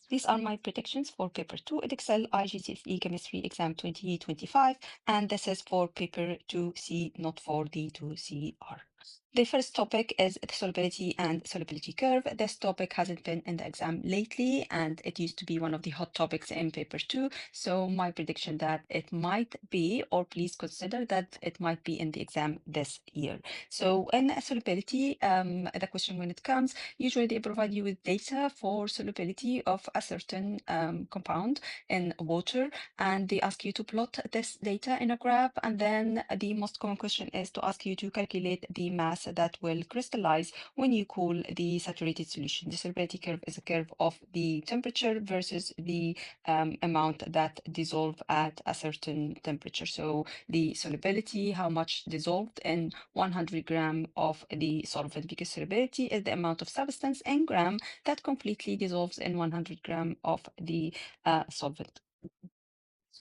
These are my predictions for paper 2 Edexcel IGCSE Chemistry Exam 2025, and this is for paper 2C, not for the 2CR. The first topic is the solubility and solubility curve. This topic hasn't been in the exam lately, and it used to be one of the hot topics in paper 2. So my prediction that it might be, or please consider that it might be in the exam this year. So in solubility, the question when it comes, usually they provide you with data for solubility of a certain compound in water, and they ask you to plot this data in a graph. And then the most common question is to ask you to calculate the mass that will crystallize when you cool the saturated solution. The solubility curve is a curve of the temperature versus the amount that dissolve at a certain temperature. So the solubility, how much dissolved in 100 gram of the solvent, because solubility is the amount of substance in gram that completely dissolves in 100 gram of the solvent.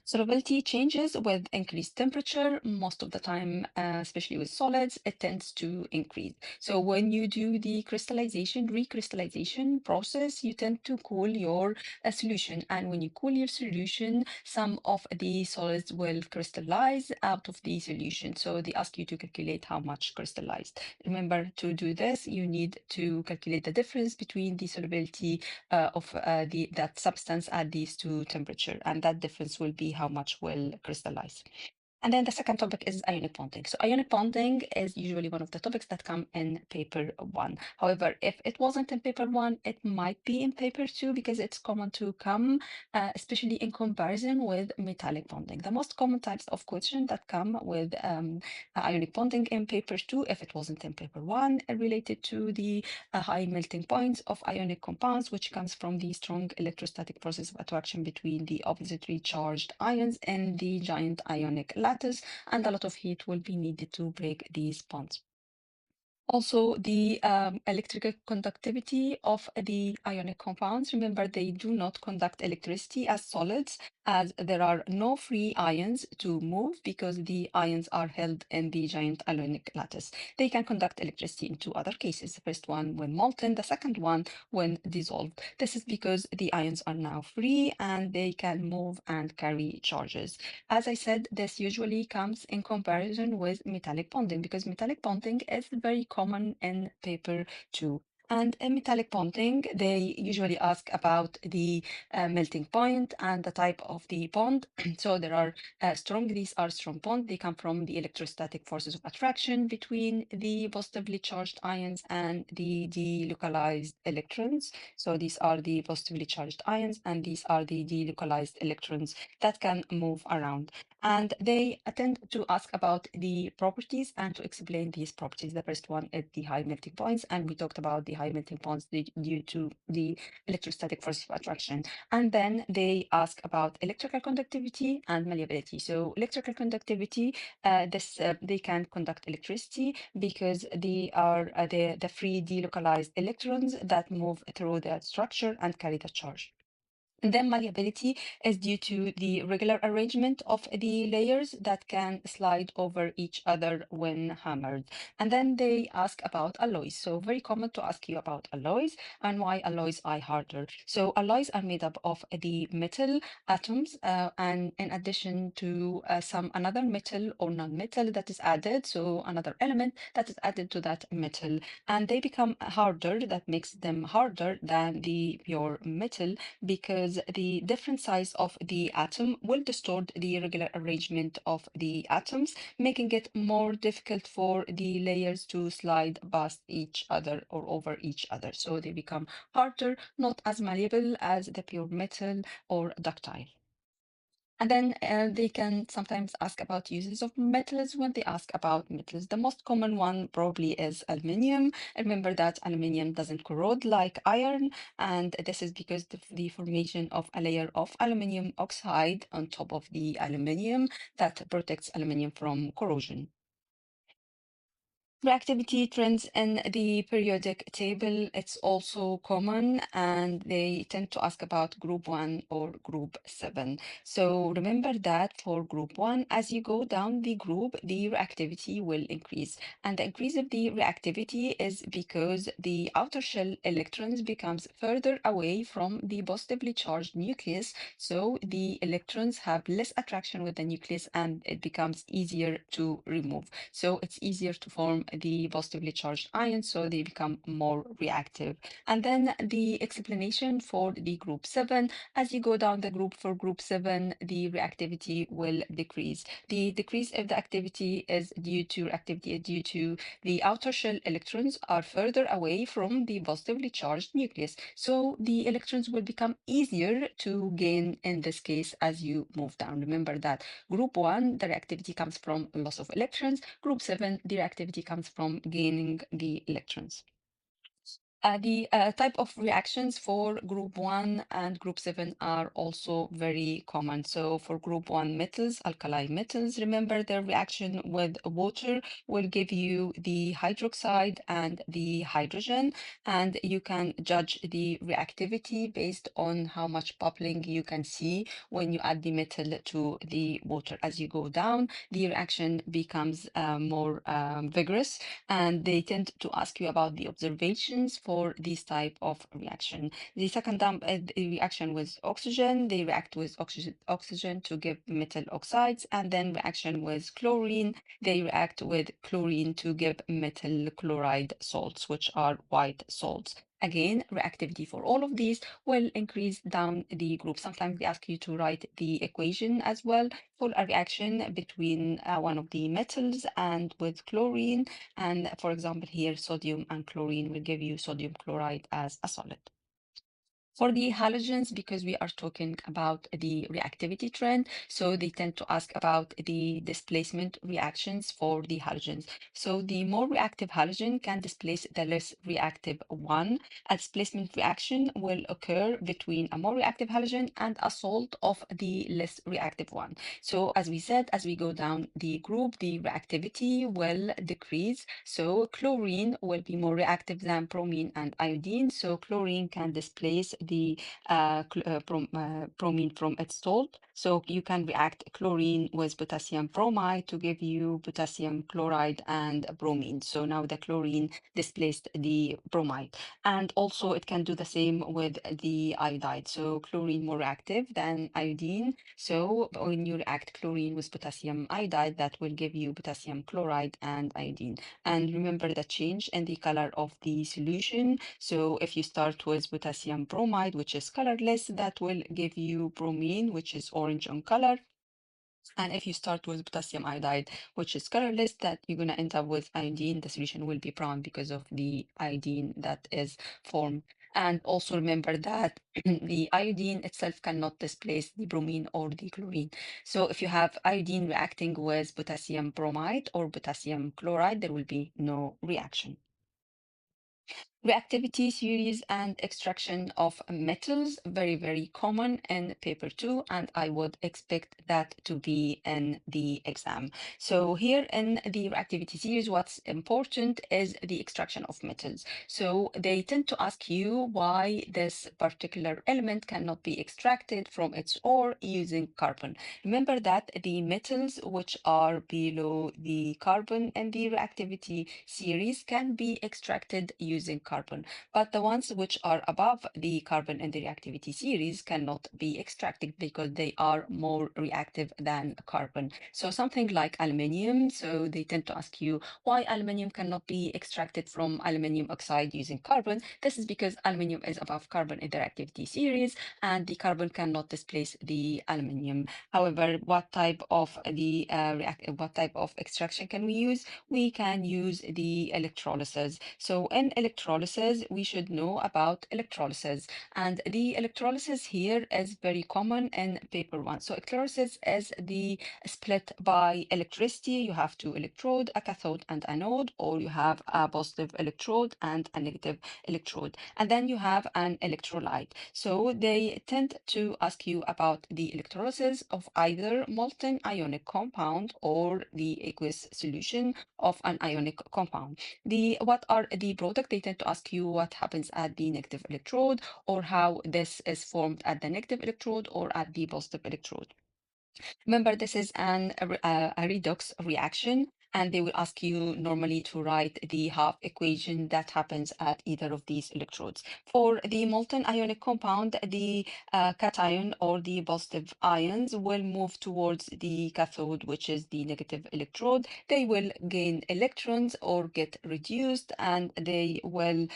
Solubility changes with increased temperature. Most of the time, especially with solids, it tends to increase. So when you do the crystallization, recrystallization process, you tend to cool your solution. And when you cool your solution, some of the solids will crystallize out of the solution. So they ask you to calculate how much crystallized. Remember, to do this, you need to calculate the difference between the solubility of that substance at these two temperature, and that difference will be how much will crystallize. And then the second topic is ionic bonding. So ionic bonding is usually one of the topics that come in paper 1. However, if it wasn't in paper 1, it might be in paper 2 because it's common to come, especially in comparison with metallic bonding. The most common types of questions that come with ionic bonding in paper 2, if it wasn't in paper 1, are related to the high melting points of ionic compounds, which comes from the strong electrostatic process of attraction between the oppositely charged ions in the giant ionic lattice, and a lot of heat will be needed to break these bonds. Also, the electrical conductivity of the ionic compounds. Remember, they do not conduct electricity as solids, as there are no free ions to move because the ions are held in the giant ionic lattice. They can conduct electricity in two other cases. The first one when molten, the second one when dissolved. This is because the ions are now free and they can move and carry charges. As I said, this usually comes in comparison with metallic bonding because metallic bonding is very common in paper 2. And in metallic bonding, they usually ask about the melting point and the type of the bond. So there are these are strong bonds. They come from the electrostatic forces of attraction between the positively charged ions and the delocalized electrons. So these are the positively charged ions, and these are the delocalized electrons that can move around. And they tend to ask about the properties and to explain these properties. The first one is the high melting points, and we talked about the high melting points due to the electrostatic force of attraction. And then they ask about electrical conductivity and malleability. So electrical conductivity, they can conduct electricity because they are the free delocalized electrons that move through the structure and carry the charge. And then malleability is due to the regular arrangement of the layers that can slide over each other when hammered. And then they ask about alloys. So very common to ask you about alloys and why alloys are harder. So alloys are made up of the metal atoms and in addition to some another metal or non-metal that is added. So another element that is added to that metal, and they become harder. That makes them harder than the pure metal because the different size of the atom will distort the regular arrangement of the atoms, making it more difficult for the layers to slide past each other or over each other. So they become harder, not as malleable as the pure metal or ductile. And then they can sometimes ask about uses of metals when they ask about metals. The most common one probably is aluminium. Remember that aluminium doesn't corrode like iron, and this is because the formation of a layer of aluminium oxide on top of the aluminium that protects aluminium from corrosion. Reactivity trends in the periodic table, it's also common, and they tend to ask about group 1 or group 7. So remember that for group 1, as you go down the group, the reactivity will increase. And the increase of the reactivity is because the outer shell electrons becomes further away from the positively charged nucleus. So the electrons have less attraction with the nucleus and it becomes easier to remove. So it's easier to form the positively charged ions, so they become more reactive. And then the explanation for the group 7, as you go down the group for group 7, the reactivity will decrease. The decrease of the activity is due to the outer shell electrons are further away from the positively charged nucleus. So the electrons will become easier to gain in this case as you move down. Remember that group 1, the reactivity comes from loss of electrons. Group 7, the reactivity comes from gaining the electrons. The type of reactions for group 1 and group 7 are also very common. So for group 1 metals, alkali metals, remember their reaction with water will give you the hydroxide and the hydrogen, and you can judge the reactivity based on how much bubbling you can see when you add the metal to the water. As you go down, the reaction becomes more vigorous, and they tend to ask you about the observations for this type of reaction. The second reaction with oxygen, they react with oxygen to give metal oxides, and then reaction with chlorine, they react with chlorine to give metal chloride salts, which are white salts. Again, reactivity for all of these will increase down the group. Sometimes they ask you to write the equation as well for a reaction between one of the metals and with chlorine. And for example, here, sodium and chlorine will give you sodium chloride as a solid. For the halogens, because we are talking about the reactivity trend, so they tend to ask about the displacement reactions for the halogens. So the more reactive halogen can displace the less reactive one. A displacement reaction will occur between a more reactive halogen and a salt of the less reactive one. So as we said, as we go down the group, the reactivity will decrease. So chlorine will be more reactive than bromine and iodine. So chlorine can displace the bromine from its salt. So you can react chlorine with potassium bromide to give you potassium chloride and bromine. So now the chlorine displaced the bromide. And also it can do the same with the iodide. So chlorine more reactive than iodine. So when you react chlorine with potassium iodide, that will give you potassium chloride and iodine. And remember the change in the color of the solution. So if you start with potassium bromide, which is colorless, that will give you bromine, which is orange on color. And if you start with potassium iodide, which is colorless, that you're going to end up with iodine. The solution will be brown because of the iodine that is formed. And also remember that the iodine itself cannot displace the bromine or the chlorine. So if you have iodine reacting with potassium bromide or potassium chloride, there will be no reaction. Reactivity series and extraction of metals, very, very common in paper 2, and I would expect that to be in the exam. So here in the reactivity series, what's important is the extraction of metals. So they tend to ask you why this particular element cannot be extracted from its ore using carbon. Remember that the metals which are below the carbon in the reactivity series can be extracted using carbon, but the ones which are above the carbon in the reactivity series cannot be extracted because they are more reactive than carbon. So something like aluminium, so they tend to ask you why aluminium cannot be extracted from aluminium oxide using carbon. This is because aluminium is above carbon in the reactivity series and the carbon cannot displace the aluminium. However, what type of extraction can we use? We can use the electrolysis. So in electrolysis, electrolysis, we should know about electrolysis. And the electrolysis here is very common in paper one. So electrolysis is the split by electricity. You have two electrode, a cathode and anode, or you have a positive electrode and a negative electrode. And then you have an electrolyte. So they tend to ask you about the electrolysis of either molten ionic compound or the aqueous solution of an ionic compound. What are the product? They tend to ask you what happens at the negative electrode, or how this is formed at the negative electrode or at the positive electrode. Remember, this is a redox reaction, and they will ask you normally to write the half equation that happens at either of these electrodes. For the molten ionic compound, the cation or the positive ions will move towards the cathode, which is the negative electrode. They will gain electrons or get reduced, and they will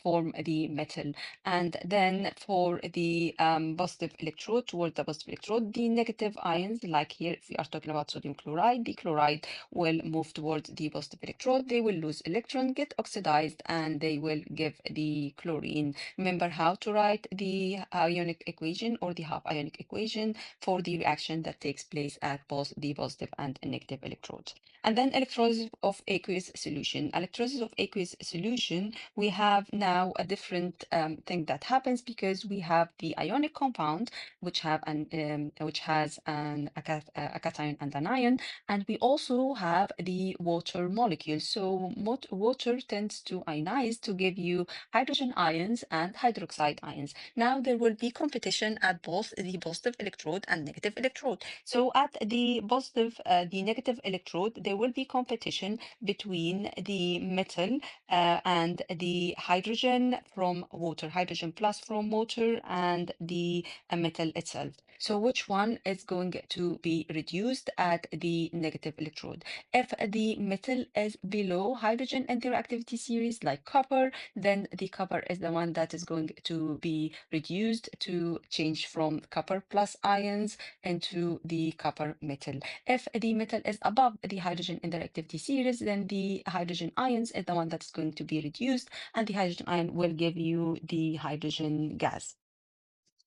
form the metal. And then for the positive electrode, towards the positive electrode, the negative ions, like here, if we are talking about sodium chloride, the chloride will move towards the positive electrode. They will lose electron, get oxidized, and they will give the chlorine. Remember how to write the ionic equation or the half ionic equation for the reaction that takes place at both the positive and negative electrodes. And then electrolysis of aqueous solution. Electrolysis of aqueous solution, we have now a different thing that happens, because we have the ionic compound, which has a cation and an ion, and we also have the water molecule. So water tends to ionize to give you hydrogen ions and hydroxide ions. Now there will be competition at both the positive electrode and negative electrode. So at the negative electrode, there will be competition between the metal and the hydrogen from water, hydrogen plus from water, and the metal itself. So which one is going to be reduced at the negative electrode? If the metal is below hydrogen in the reactivity series, like copper, then the copper is the one that is going to be reduced to change from copper plus ions into the copper metal. If the metal is above the hydrogen in the reactivity series, then the hydrogen ions is the one that's going to be reduced, and the hydrogen ion will give you the hydrogen gas.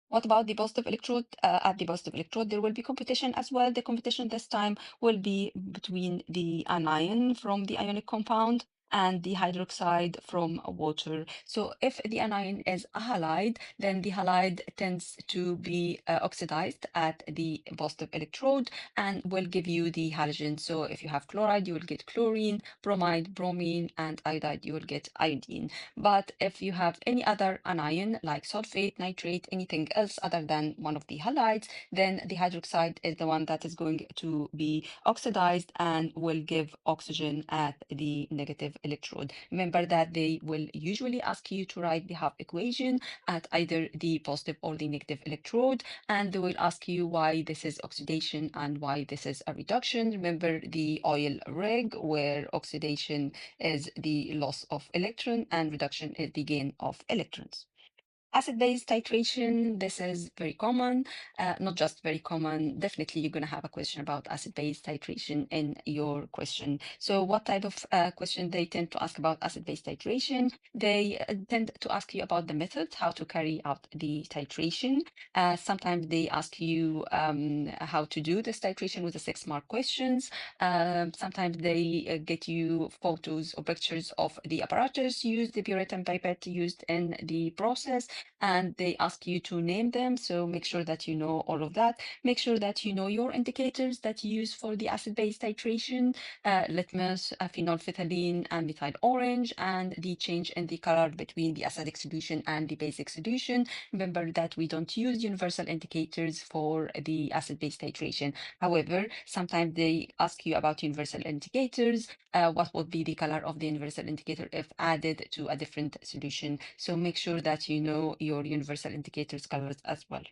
What about the positive electrode? At the positive electrode, there will be competition as well. The competition this time will be between the anion from the ionic compound and the hydroxide from water. So if the anion is a halide, then the halide tends to be oxidized at the positive electrode and will give you the halogen. So if you have chloride, you will get chlorine, bromide, bromine, and iodide, you will get iodine. But if you have any other anion like sulfate, nitrate, anything else other than one of the halides, then the hydroxide is the one that is going to be oxidized and will give oxygen at the negative electrode. Remember that they will usually ask you to write the half equation at either the positive or the negative electrode, and they will ask you why this is oxidation and why this is a reduction. Remember the oil rig, where oxidation is the loss of electron and reduction is the gain of electrons. Acid-base titration, this is very common, not just very common, definitely you're going to have a question about acid-base titration in your question. So what type of question they tend to ask about acid-base titration? They tend to ask you about the method, how to carry out the titration. Sometimes they ask you how to do this titration with the 6-mark questions. Sometimes they get you photos or pictures of the apparatus used, the burette and pipette used in the process, and they ask you to name them. So make sure that you know all of that. Make sure that you know your indicators that you use for the acid-base titration, litmus, phenolphthalein, and methyl orange, and the change in the color between the acidic solution and the basic solution. Remember that we don't use universal indicators for the acid-base titration. However, sometimes they ask you about universal indicators. What would be the color of the universal indicator if added to a different solution? So make sure that you know your universal indicators colors as well.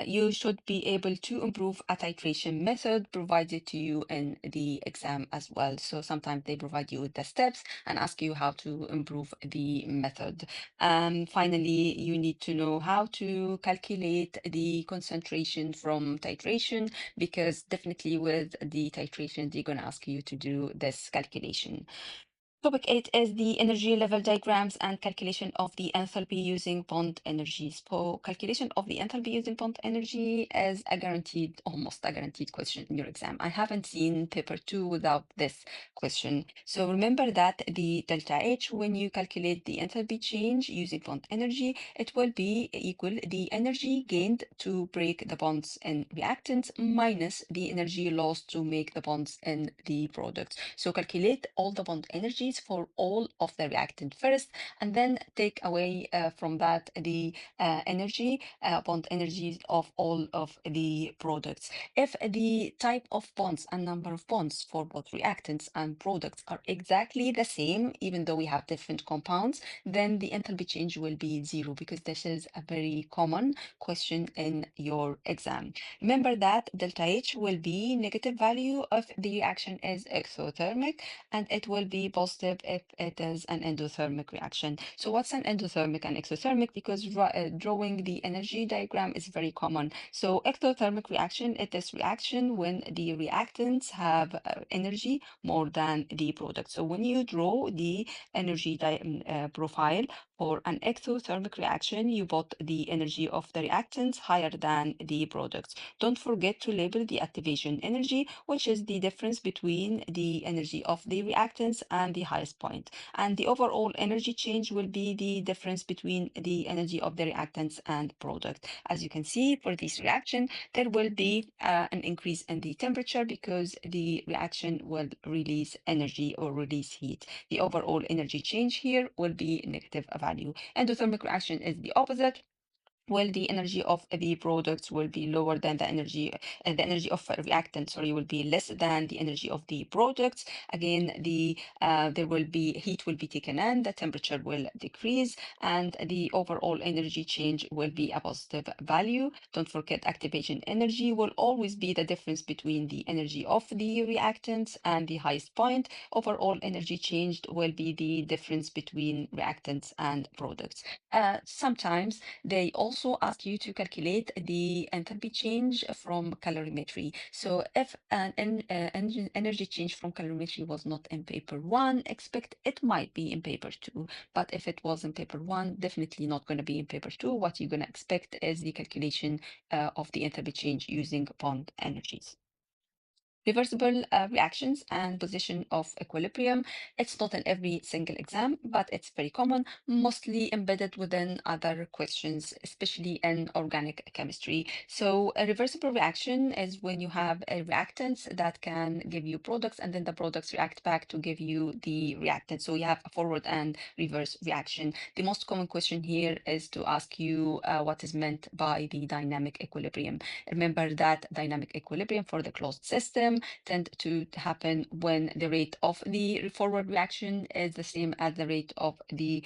You should be able to improve a titration method provided to you in the exam as well. So sometimes they provide you with the steps and ask you how to improve the method. Finally, you need to know how to calculate the concentration from titration, because definitely with the titration, they're going to ask you to do this calculation. Topic 8 is the energy level diagrams and calculation of the enthalpy using bond energies. So calculation of the enthalpy using bond energy is a guaranteed, almost a guaranteed question in your exam. I haven't seen paper 2 without this question. So remember that the delta H, when you calculate the enthalpy change using bond energy, it will be equal the energy gained to break the bonds in reactants minus the energy lost to make the bonds in the products. So calculate all the bond energies for all of the reactant first, and then take away from that the bond energies of all of the products. If the type of bonds and number of bonds for both reactants and products are exactly the same, even though we have different compounds, then the enthalpy change will be zero, because this is a very common question in your exam. Remember that delta H will be negative value if the reaction is exothermic, and it will be positive if it is an endothermic reaction. So what's an endothermic and exothermic? Because drawing the energy diagram is very common. So exothermic reaction, it is reaction when the reactants have energy more than the product. So when you draw the energy profile for an exothermic reaction, you put the energy of the reactants higher than the products. Don't forget to label the activation energy, which is the difference between the energy of the reactants and the highest point. And the overall energy change will be the difference between the energy of the reactants and product. As you can see, for this reaction, there will be an increase in the temperature because the reaction will release energy or release heat. The overall energy change here will be negative value. Endothermic reaction is the opposite. Well, the energy of the products will be lower than the energy of reactant, sorry, will be less than the energy of the products. Again, there will be heat will be taken in, the temperature will decrease, and the overall energy change will be a positive value. Don't forget, activation energy will always be the difference between the energy of the reactants and the highest point. Overall energy changed will be the difference between reactants and products. Sometimes they also ask you to calculate the enthalpy change from calorimetry. So if energy change from calorimetry was not in paper 1, expect it might be in paper 2. But if it was in paper 1, definitely not going to be in paper 2. What you're going to expect is the calculation of the enthalpy change using bond energies. Reversible reactions and position of equilibrium. It's not in every single exam, but it's very common, mostly embedded within other questions, especially in organic chemistry. So a reversible reaction is when you have a reactants that can give you products, and then the products react back to give you the reactant. So you have a forward and reverse reaction. The most common question here is to ask you what is meant by the dynamic equilibrium. Remember that dynamic equilibrium for the closed system tend to happen when the rate of the forward reaction is the same as the rate of the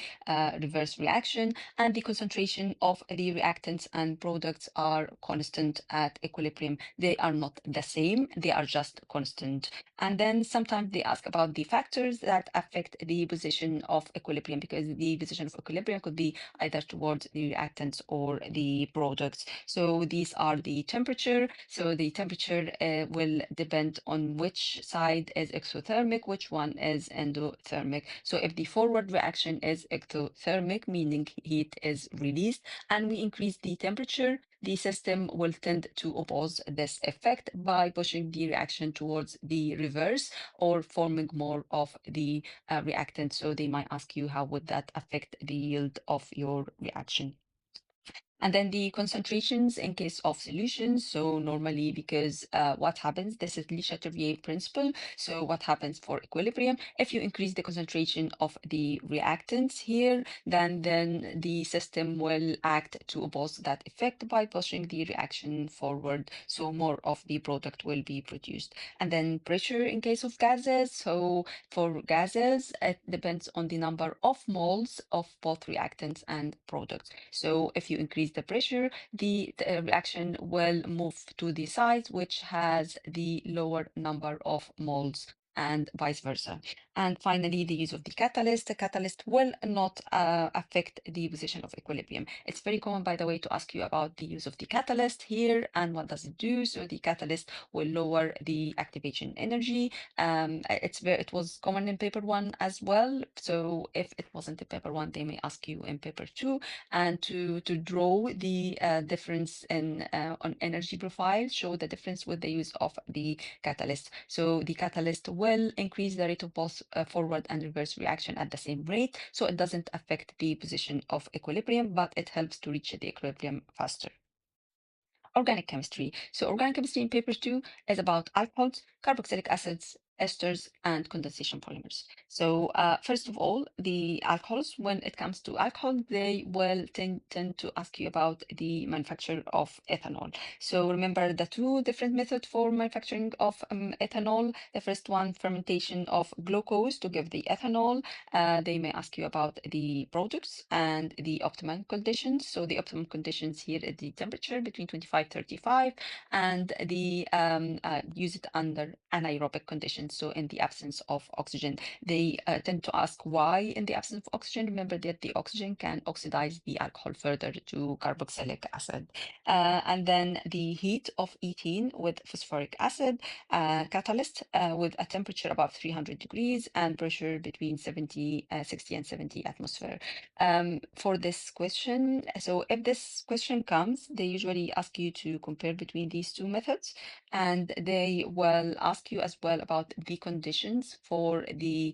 reverse reaction, and the concentration of the reactants and products are constant at equilibrium. They are not the same, they are just constant. And then sometimes they ask about the factors that affect the position of equilibrium, because the position of equilibrium could be either towards the reactants or the products. So these are the temperature. So the temperature will depend on which side is exothermic, which one is endothermic. So if the forward reaction is exothermic, meaning heat is released, and we increase the temperature, the system will tend to oppose this effect by pushing the reaction towards the reverse or forming more of the reactant. So they might ask you, how would that affect the yield of your reaction? And then the concentrations in case of solutions. So normally, because what happens, this is Le Chatelier principle. So what happens for equilibrium? If you increase the concentration of the reactants here, then the system will act to oppose that effect by pushing the reaction forward. So more of the product will be produced. And then pressure in case of gases. So for gases, it depends on the number of moles of both reactants and products. So if you increase the pressure, the reaction will move to the side which has the lower number of moles and vice versa. And finally, the use of the catalyst. The catalyst will not affect the position of equilibrium. It's very common, by the way, to ask you about the use of the catalyst here and what does it do. So the catalyst will lower the activation energy. It was common in paper one as well. So if it wasn't in paper one, they may ask you in paper two. And to draw the difference in on energy profile, show the difference with the use of the catalyst. So the catalyst will increase the rate of both forward and reverse reaction at the same rate. So it doesn't affect the position of equilibrium, but it helps to reach the equilibrium faster. Organic chemistry. So organic chemistry in paper two is about alcohols, carboxylic acids, esters, and condensation polymers. So first of all, the alcohols, when it comes to alcohol, they will tend to ask you about the manufacture of ethanol. So remember the two different methods for manufacturing of ethanol. The first one, fermentation of glucose to give the ethanol. They may ask you about the products and the optimum conditions. So the optimum conditions here is the temperature between 25-35 and the use it under anaerobic conditions. So in the absence of oxygen, they tend to ask why in the absence of oxygen. Remember that the oxygen can oxidize the alcohol further to carboxylic acid. And then the heat of ethene with phosphoric acid, catalyst with a temperature above 300 degrees and pressure between 60 and 70 atmosphere. For this question, so if this question comes, they usually ask you to compare between these two methods, and they will ask you as well about the conditions for the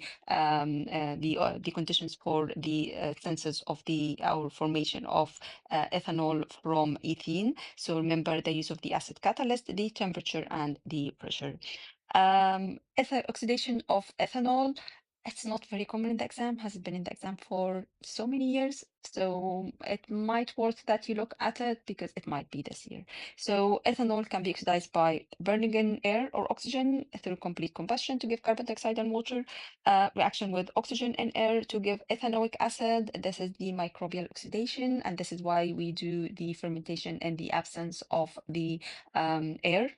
conditions for the synthesis of the or formation of ethanol from ethene. So remember the use of the acid catalyst, the temperature, and the pressure. Oxidation of ethanol, it's not very common in the exam, has been in the exam for so many years. So it might worth that you look at it because it might be this year. So ethanol can be oxidized by burning in air or oxygen through complete combustion to give carbon dioxide and water, reaction with oxygen in air to give ethanoic acid. This is the microbial oxidation, and this is why we do the fermentation in the absence of the air.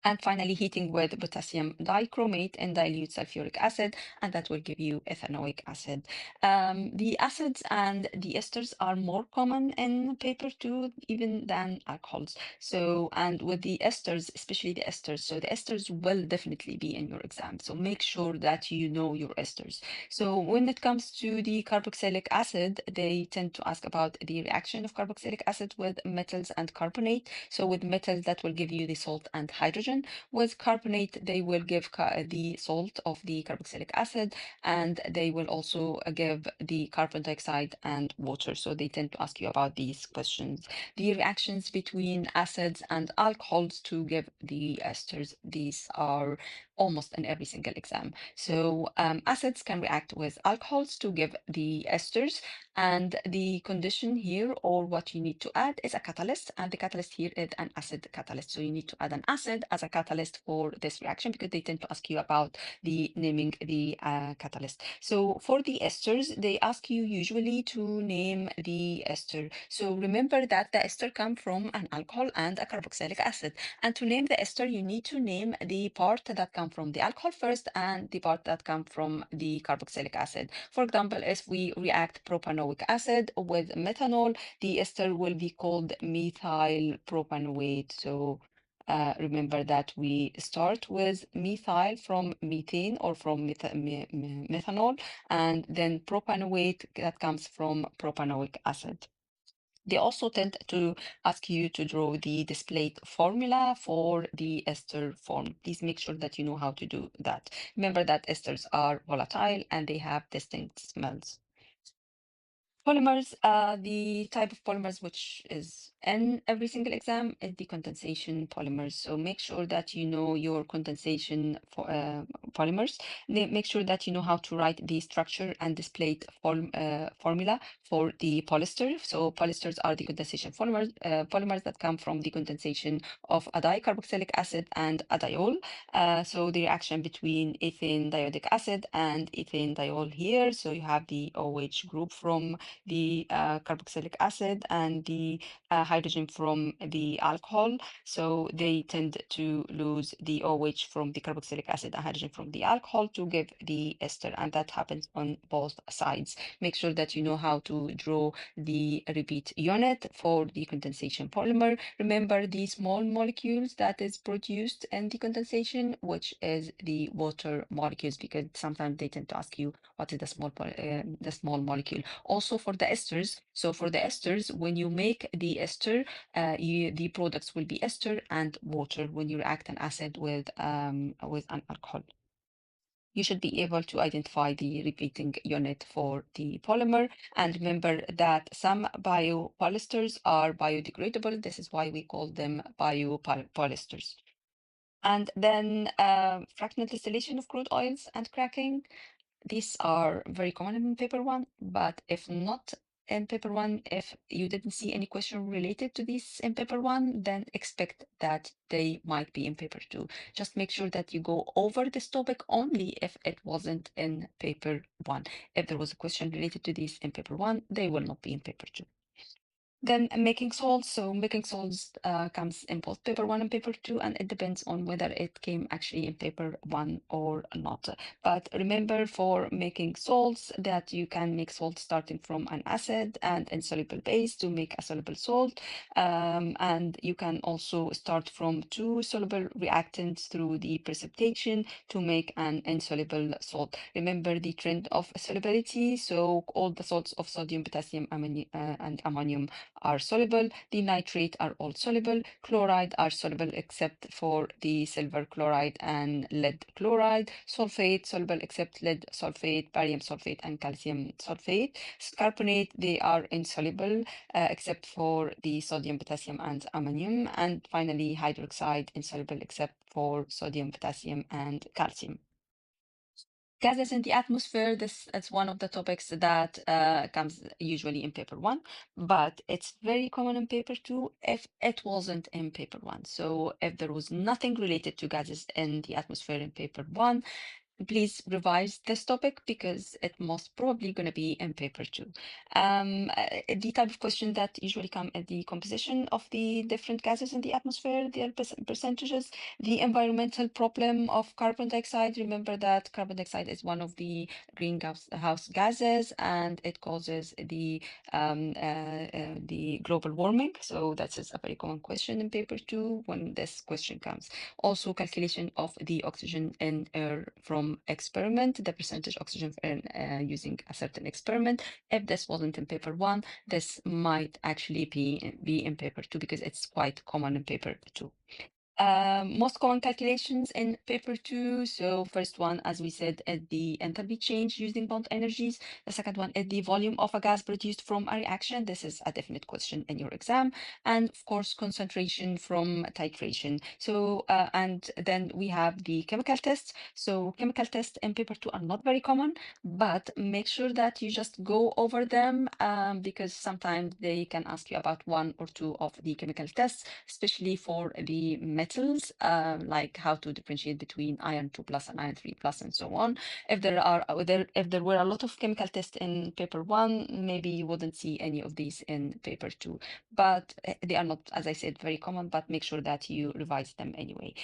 And finally, heating with potassium dichromate and dilute sulfuric acid, and that will give you ethanoic acid. The acids and the esters are more common in paper two, even than alcohols. So, and with the esters, especially the esters, so the esters will definitely be in your exam. So make sure that you know your esters. So when it comes to the carboxylic acid, they tend to ask about the reaction of carboxylic acid with metals and carbonate. So with metals, that will give you the salt and hydrogen. With carbonate, they will give the salt of the carboxylic acid, and they will also give the carbon dioxide and water. So they tend to ask you about these questions. The reactions between acids and alcohols to give the esters, these are almost in every single exam. So acids can react with alcohols to give the esters, and the condition here, or what you need to add, is a catalyst, and the catalyst here is an acid catalyst. So you need to add an acid as a catalyst for this reaction because they tend to ask you about the naming the catalyst. So for the esters, they ask you usually to name the ester. So remember that the ester come from an alcohol and a carboxylic acid. And to name the ester, you need to name the part that come from the alcohol first and the part that come from the carboxylic acid. For example, if we react propanoic acid with methanol, the ester will be called methyl propanoate. So remember that we start with methyl from methane or from methanol, and then propanoate that comes from propanoic acid. They also tend to ask you to draw the displayed formula for the ester form. Please make sure that you know how to do that. Remember that esters are volatile and they have distinct smells. Polymers, the type of polymers which is in every single exam is the condensation polymers. So make sure that you know your condensation for, polymers. Make sure that you know how to write the structure and displayed formula for the polyester. So polyesters are the condensation polymers that come from the condensation of a dicarboxylic acid and a diol. So the reaction between ethane diodic acid and ethane diol here. So you have the OH group from the carboxylic acid and the hydrogen from the alcohol. So they tend to lose the OH from the carboxylic acid and hydrogen from the alcohol to give the ester, and that happens on both sides. Make sure that you know how to draw the repeat unit for the condensation polymer. Remember the small molecules that is produced in the condensation, which is the water molecules, because sometimes they tend to ask you what is the small molecule. Also for the esters. So for the esters, when you make the ester, the products will be ester and water when you react an acid with an alcohol. You should be able to identify the repeating unit for the polymer. And remember that some biopolyesters are biodegradable. This is why we call them biopolyesters. And then fractional distillation of crude oils and cracking. These are very common in paper one, but if not in paper one, if you didn't see any question related to this in paper one, then expect that they might be in paper two. Just make sure that you go over this topic only if it wasn't in paper one. If there was a question related to this in paper one, they will not be in paper two. Then making salts. So making salts comes in both paper one and paper two, and it depends on whether it came actually in paper one or not. But remember for making salts that you can make salt starting from an acid and insoluble base to make a soluble salt. And you can also start from two soluble reactants through the precipitation to make an insoluble salt. Remember the trend of solubility. So all the salts of sodium, potassium, and ammonium are soluble. The nitrate are all soluble. Chloride are soluble except for the silver chloride and lead chloride. Sulfate soluble except lead sulfate, barium sulfate, and calcium sulfate. Carbonate, they are insoluble except for the sodium, potassium, and ammonium. And finally, hydroxide insoluble except for sodium, potassium, and calcium. Gases in the atmosphere, this is one of the topics that comes usually in paper one, but it's very common in paper two if it wasn't in paper one. So if there was nothing related to gases in the atmosphere in paper one, please revise this topic because it most probably going to be in paper two. The type of question that usually come at the composition of the different gases in the atmosphere, their percentages, the environmental problem of carbon dioxide. Remember that carbon dioxide is one of the greenhouse gases, and it causes the global warming. So that is a very common question in paper two when this question comes. Also calculation of the oxygen in air from experiment, the percentage oxygen in using a certain experiment. If this wasn't in paper one, this might actually be in paper two because it's quite common in paper two. Most common calculations in paper two. So first one, as we said, is the enthalpy change using bond energies. The second one is the volume of a gas produced from a reaction. This is a definite question in your exam. And of course, concentration from titration. So, and then we have the chemical tests. So chemical tests in paper two are not very common, but make sure that you just go over them because sometimes they can ask you about one or two of the chemical tests, especially for the metals, like how to differentiate between iron 2 plus and iron 3 plus and so on. If there were a lot of chemical tests in paper one, maybe you wouldn't see any of these in paper two, but they are not, as I said, very common, but make sure that you revise them anyway.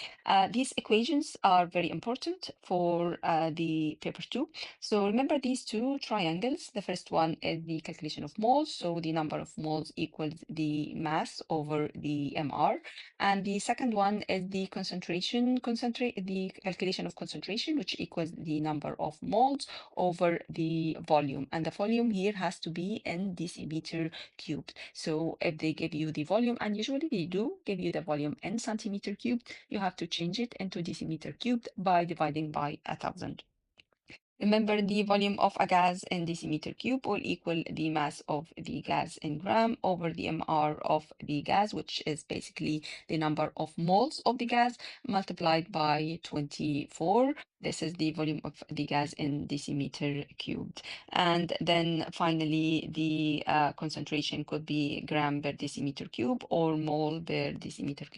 These equations are very important for the paper two. So remember these two triangles. The first one is the calculation of moles. So the number of moles equals the mass over the MR. And the second one is the the calculation of concentration, which equals the number of moles over the volume. And the volume here has to be in decimeter cubed. So if they give you the volume, and usually they do give you the volume in centimeter cubed, you have to change it into decimeter cubed by dividing by 1,000. Remember, the volume of a gas in decimeter cube will equal the mass of the gas in gram over the mR of the gas, which is basically the number of moles of the gas multiplied by 24. This is the volume of the gas in decimeter cubed. And then finally, the concentration could be gram per decimeter cube or mole per decimeter cube.